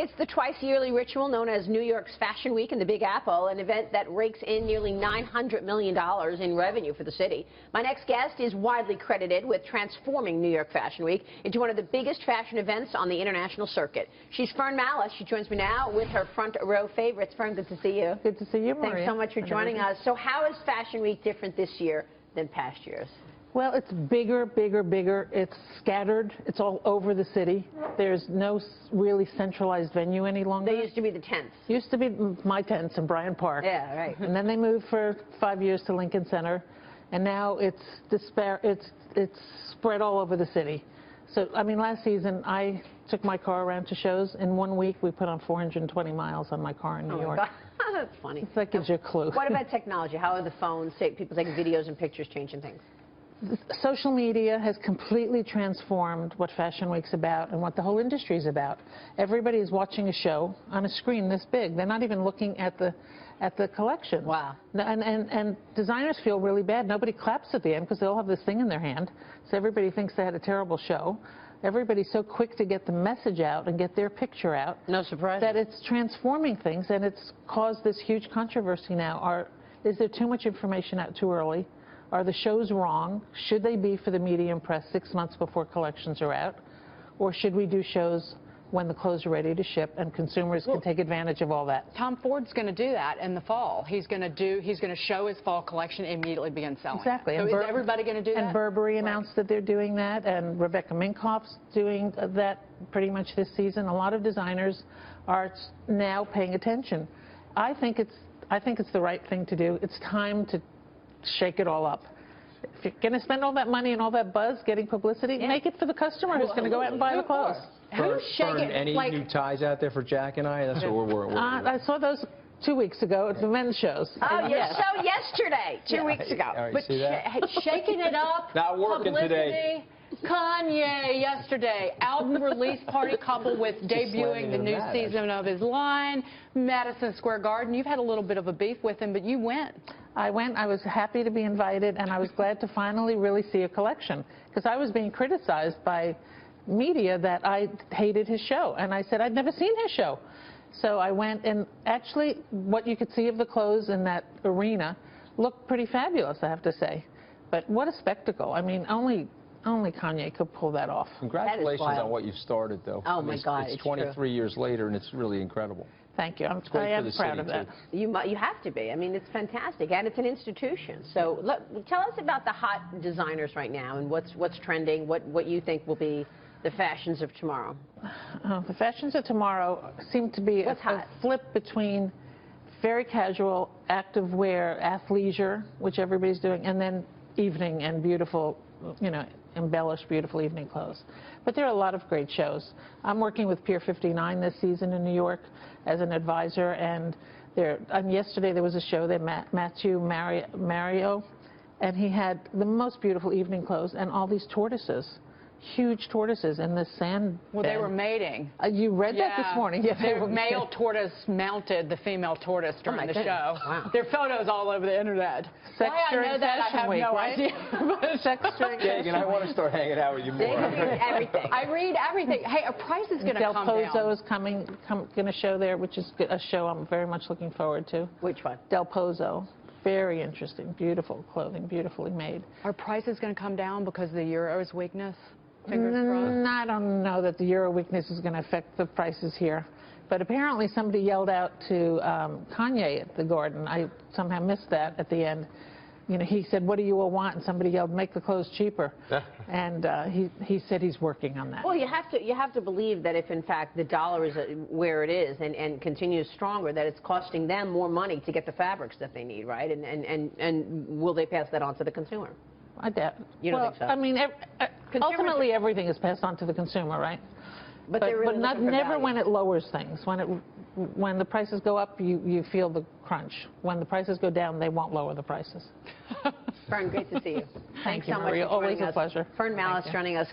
It's the twice-yearly ritual known as New York's Fashion Week in the Big Apple, an event that rakes in nearly $900 million in revenue for the city. My next guest is widely credited with transforming New York Fashion Week into one of the biggest fashion events on the international circuit. She's Fern Mallis. She joins me now with her front row favorites. Fern, good to see you. Good to see you, Maria. Thanks so much for joining us. So how is Fashion Week different this year than past years? Well, it's bigger, bigger, bigger. It's scattered. It's all over the city. There's no really centralized venue any longer. They used to be the tents. Used to be my tents in Bryant Park. Yeah, right. And then they moved for 5 years to Lincoln Center, and now it's spread all over the city. So, I mean, last season I took my car around to shows. In 1 week, we put on 420 miles on my car in New York. That's funny. That gives you a clue. What about technology? How are the phones, people taking videos and pictures, changing things? Social media has completely transformed what Fashion Week's about and what the whole industry is about. Everybody is watching a show on a screen this big. They're not even looking at the collection. Wow. And designers feel really bad. Nobody claps at the end because they all have this thing in their hand. So everybody thinks they had a terrible show. Everybody's so quick to get the message out and get their picture out. No surprise. That it's transforming things, and it's caused this huge controversy now. Is there too much information out too early? Are the shows wrong? Should they be for the media and press 6 months before collections are out? Or should we do shows when the clothes are ready to ship and consumers can take advantage of all that? Tom Ford's going to do that in the fall. He's going to show his fall collection and immediately begin selling. Exactly. So is everybody going to do that? And Burberry announced that they're doing that, and Rebecca Minkoff's doing that pretty much this season. A lot of designers are now paying attention. I think it's the right thing to do. It's time to shake it all up. If you're going to spend all that money and all that buzz getting publicity, make it for the the who's going to go out and buy the clothes. Who's shaking? Any new ties out there for Jack and I? That's what we're I saw those 2 weeks ago at the men's shows. Oh, yes. So yesterday, 2 weeks ago. Right, but see that? shaking it up. Not working today. Kanye yesterday, album release party couple with debuting the new season of his line, Madison Square Garden. You've had a little bit of a beef with him, but you went. I went. I was happy to be invited, and I was glad to finally really see a collection, because I was being criticized by media that I hated his show, and I said I'd never seen his show. So I went, and actually what you could see of the clothes in that arena looked pretty fabulous, I have to say. But what a spectacle. I mean, only Kanye could pull that off. Congratulations on what you've started, though. Oh, my God, it's 23 true. Years later, and it's really incredible. Thank you. I am proud of that. You have to be. I mean, it's fantastic, and it's an institution. So tell us about the hot designers right now and what's trending, what you think will be the fashions of tomorrow. The fashions of tomorrow seem to be a flip between very casual, active wear, athleisure, which everybody's doing, and then evening and beautiful, embellished, beautiful evening clothes. But there are a lot of great shows. I'm working with Pier 59 this season in New York as an advisor, and yesterday there was a show there, Matthew Mario, and he had the most beautiful evening clothes and all these tortoises. Huge tortoises in the sand Well, bed. They were mating. You read that this morning. Yeah, their male tortoise mounted the female tortoise during the show. Wow. There are photos all over the internet. Sex Why I know that, I have no idea. Sex during Kagan, I want to start hanging out with you more. Everything. I read everything. Hey, a price is going to come down. Del Pozo is going to show there, which is a show I'm very much looking forward to. Which one? Del Pozo. Very interesting. Beautiful clothing, beautifully made. Are prices going to come down because of the euro's weakness? Fingers crossed. I don't know that the euro weakness is going to affect the prices here. But apparently somebody yelled out to Kanye at the Garden. I somehow missed that at the end. He said, "What do you all want?" And somebody yelled, "Make the clothes cheaper." And he said he's working on that. Well, you have to believe that if in fact the dollar is where it is and continues stronger, that it's costing them more money to get the fabrics that they need, right? And will they pass that on to the consumer? I doubt. You don't think so? I mean, ultimately everything is passed on to the consumer, right? But never when it lowers things. When the prices go up, you feel the crunch. When the prices go down, they won't lower the prices. Fern, great to see you. Thank Thanks you, so much Maria. for joining Always a us. pleasure. Fern Mallis joining us.